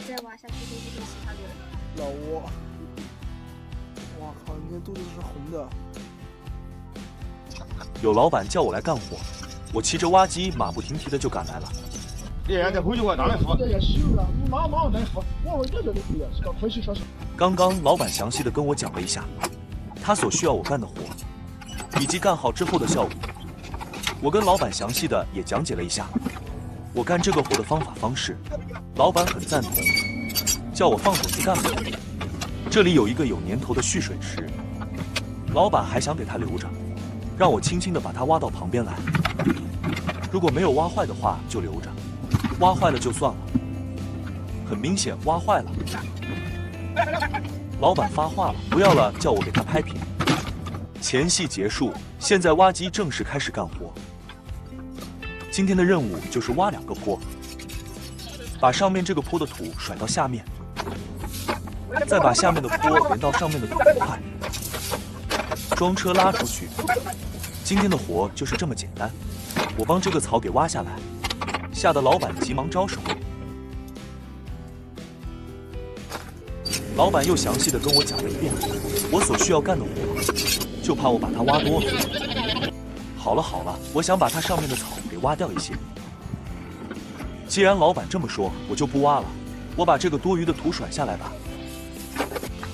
再挖下去就遇到其他的人。老窝，哇靠！你这肚子是红的。有老板叫我来干活，我骑着挖机马不停蹄的就赶来了。你现在回去我当然说。马上再说，我这就可以了，是个可惜小事。刚刚老板详细的跟我讲了一下，他所需要我干的活，以及干好之后的效果。我跟老板详细的也讲解了一下我干这个活的方法方式，老板很赞同，叫我放手去干吧。这里有一个有年头的蓄水池，老板还想给它留着，让我轻轻的把它挖到旁边来。如果没有挖坏的话就留着，挖坏了就算了。很明显挖坏了，老板发话了，不要了，叫我给他拍平。前戏结束，现在挖机正式开始干活。今天的任务就是挖2个坡，把上面这个坡的土甩到下面，再把下面的坡连到上面的土块，装车拉出去。今天的活就是这么简单，我帮这个草给挖下来，吓得老板急忙招手。老板又详细的跟我讲了一遍我所需要干的活，就怕我把它挖多了。好了好了，我想把它上面的草给挖掉一些。既然老板这么说，我就不挖了，我把这个多余的土甩下来吧。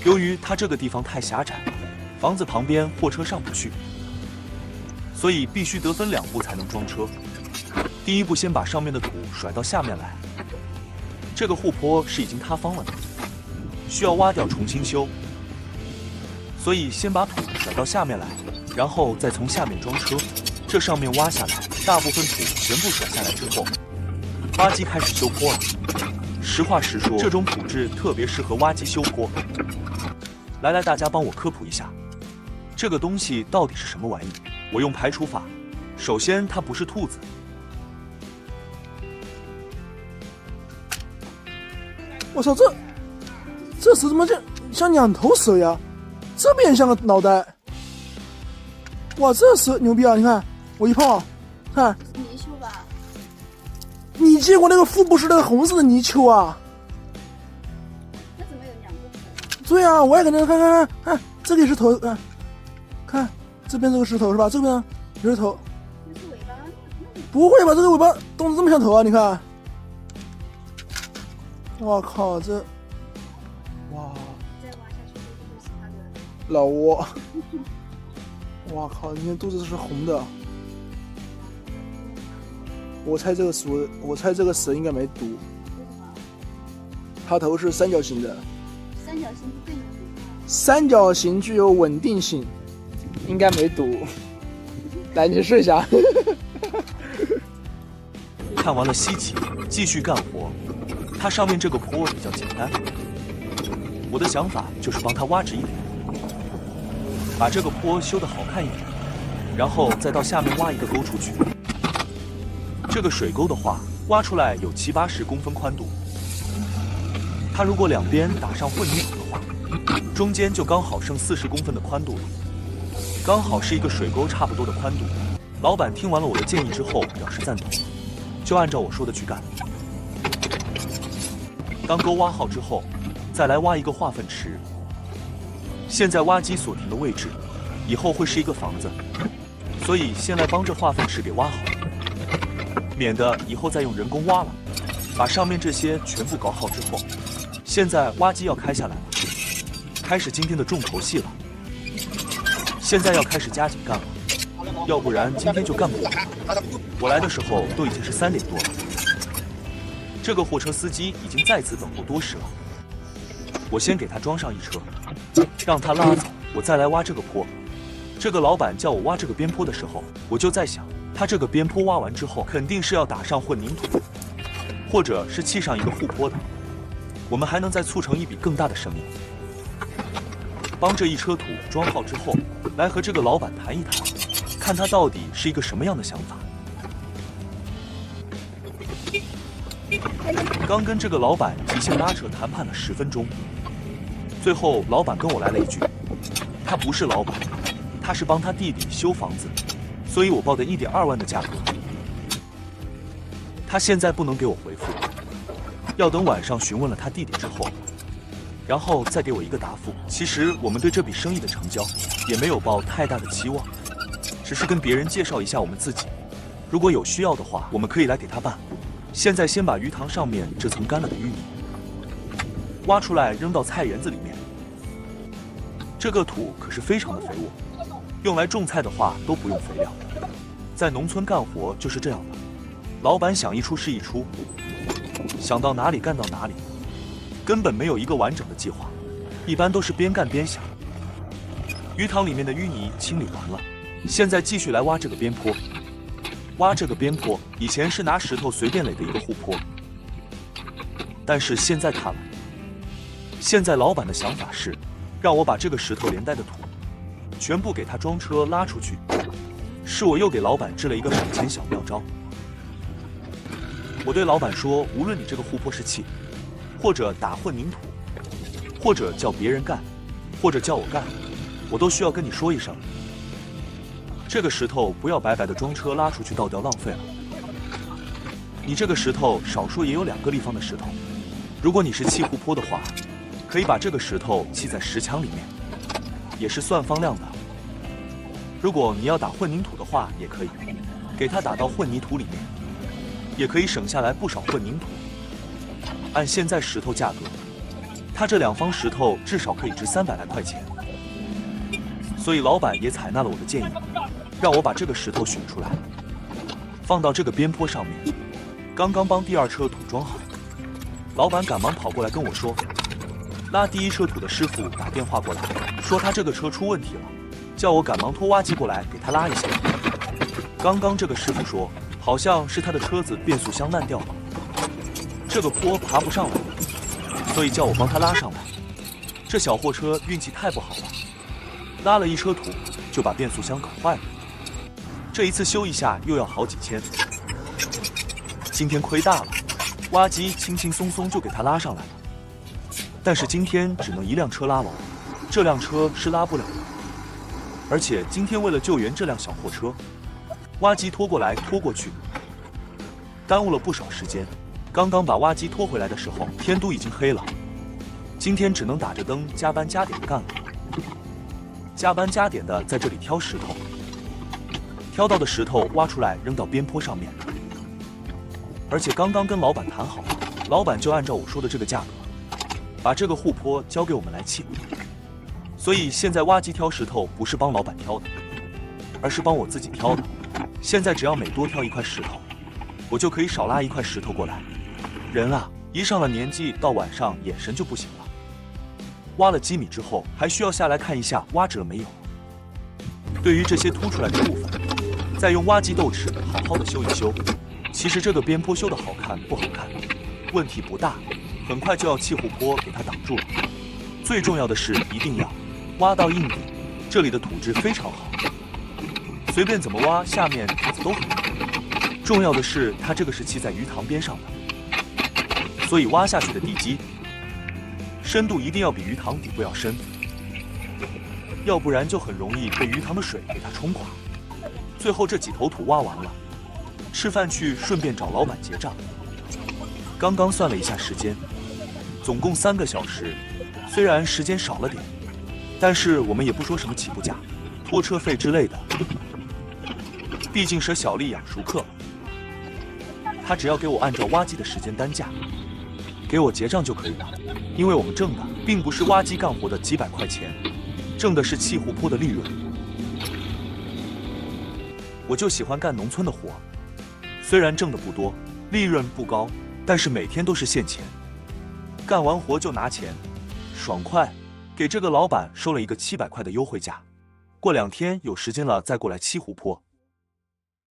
由于它这个地方太狭窄了，房子旁边货车上不去，所以必须得分2步才能装车。第一步先把上面的土甩到下面来，这个护坡是已经塌方了的，需要挖掉重新修，所以先把土甩到下面来，然后再从下面装车。这上面挖下来，大部分土全部甩下来之后，挖机开始修坡了。实话实说，这种土质特别适合挖机修坡。来，大家帮我科普一下，这个东西到底是什么玩意？我用排除法，首先它不是兔子。我操，这是怎么像两头蛇呀？这边像个脑袋。哇，这蛇牛逼啊！你看，我一碰，看泥鳅吧？你见过那个腹部是那个红色的泥鳅啊？那怎么有2个头？对啊，我也感觉看，这个也是头，看这边这个是头是吧？这边也是头。那是尾巴？不会吧？这个尾巴动得这么像头啊？你看，我靠，这，哇，再挖下去就遇到其他的人。老窝，哇靠，你看肚子是红的。我猜这个蛇应该没毒，为什么？它头是三角形的。三角形更有毒。三角形具有稳定性，应该没毒。来，你试一下。看完了稀奇，继续干活。它上面这个坡比较简单，我的想法就是帮它挖直一点，把这个坡修得好看一点，然后再到下面挖一个沟出去。这个水沟的话，挖出来有70、80公分宽度。它如果2边打上混凝土的话，中间就刚好剩40公分的宽度了，刚好是一个水沟差不多的宽度。老板听完了我的建议之后表示赞同，就按照我说的去干。当沟挖好之后，再来挖一个化粪池。现在挖机所停的位置，以后会是一个房子，所以先来帮这化粪池给挖好，免得以后再用人工挖了。把上面这些全部搞好之后，现在挖机要开下来了，开始今天的重头戏了。现在要开始加紧干了，要不然今天就干不完。我来的时候都已经是3点多了。这个货车司机已经在此等候多时了，我先给他装上一车，让他拉走，我再来挖这个坡。这个老板叫我挖这个边坡的时候，我就在想，他这个边坡挖完之后，肯定是要打上混凝土，或者是砌上一个护坡的，我们还能再促成一笔更大的生意。帮这一车土装好之后，来和这个老板谈一谈，看他到底是一个什么样的想法。刚跟这个老板极限拉扯谈判了10分钟，最后老板跟我来了一句，他不是老板，他是帮他弟弟修房子，所以我报的1.2万的价格。他现在不能给我回复，要等晚上询问了他地点之后，然后再给我一个答复。其实我们对这笔生意的成交也没有抱太大的期望，只是跟别人介绍一下我们自己，如果有需要的话，我们可以来给他办。现在先把鱼塘上面这层干了的淤泥挖出来，扔到菜园子里面。这个土可是非常的肥沃，用来种菜的话都不用肥料。在农村干活就是这样的，老板想一出是一出，想到哪里干到哪里，根本没有一个完整的计划，一般都是边干边想。鱼塘里面的淤泥清理完了，现在继续来挖这个边坡。挖这个边坡以前是拿石头随便垒的一个护坡，但是现在看了，现在老板的想法是让我把这个石头连带的土全部给他装车拉出去，是我又给老板支了一个省钱小妙招。我对老板说，无论你这个护坡是砌，或者打混凝土，或者叫别人干，或者叫我干，我都需要跟你说一声，这个石头不要白白的装车拉出去倒掉浪费了。你这个石头少说也有2个立方的石头，如果你是砌护坡的话，可以把这个石头砌在石墙里面，也是算方量的。如果你要打混凝土的话，也可以给它打到混凝土里面，也可以省下来不少混凝土。按现在石头价格，它这2方石头至少可以值300来块钱，所以老板也采纳了我的建议，让我把这个石头选出来，放到这个边坡上面。刚刚帮第2车土装好，老板赶忙跑过来跟我说，拉第1车土的师傅打电话过来，说他这个车出问题了，叫我赶忙拖挖机过来给他拉一下。刚刚这个师傅说，好像是他的车子变速箱烂掉了，这个坡爬不上来，所以叫我帮他拉上来。这小货车运气太不好了，拉了1车土就把变速箱搞坏了，这一次修一下又要好几千。今天亏大了，挖机轻轻松松就给他拉上来了，但是今天只能1辆车拉完，这辆车是拉不了的。而且今天为了救援这辆小货车，挖机拖过来拖过去，耽误了不少时间。刚刚把挖机拖回来的时候，天都已经黑了。今天只能打着灯加班加点的干了，加班加点的在这里挑石头，挑到的石头挖出来扔到边坡上面。而且刚刚跟老板谈好了，老板就按照我说的这个价格，把这个护坡交给我们来砌。所以现在挖机挑石头不是帮老板挑的，而是帮我自己挑的。现在只要每多挑1块石头，我就可以少拉1块石头过来。人啊，一上了年纪，到晚上眼神就不行了。挖了几米之后，还需要下来看一下挖直了没有。对于这些凸出来的部分，再用挖机豆豉好好的修一修。其实这个边坡修的好看不好看，问题不大，很快就要砌护坡给它挡住了。最重要的是一定要挖到硬底，这里的土质非常好，随便怎么挖，下面土子都很硬。重要的是它这个是砌在鱼塘边上的，所以挖下去的地基深度一定要比鱼塘底部要深，要不然就很容易被鱼塘的水给它冲垮。最后这几头土挖完了，吃饭去，顺便找老板结账。刚刚算了一下时间，总共3个小时。虽然时间少了点，但是我们也不说什么起步价、拖车费之类的，毕竟是小丽养熟客了。他只要给我按照挖机的时间单价给我结账就可以了，因为我们挣的并不是挖机干活的几百块钱，挣的是砌护坡的利润。我就喜欢干农村的活，虽然挣的不多，利润不高，但是每天都是现钱，干完活就拿钱，爽快。给这个老板收了一个700块的优惠价，过2天有时间了再过来砌护坡。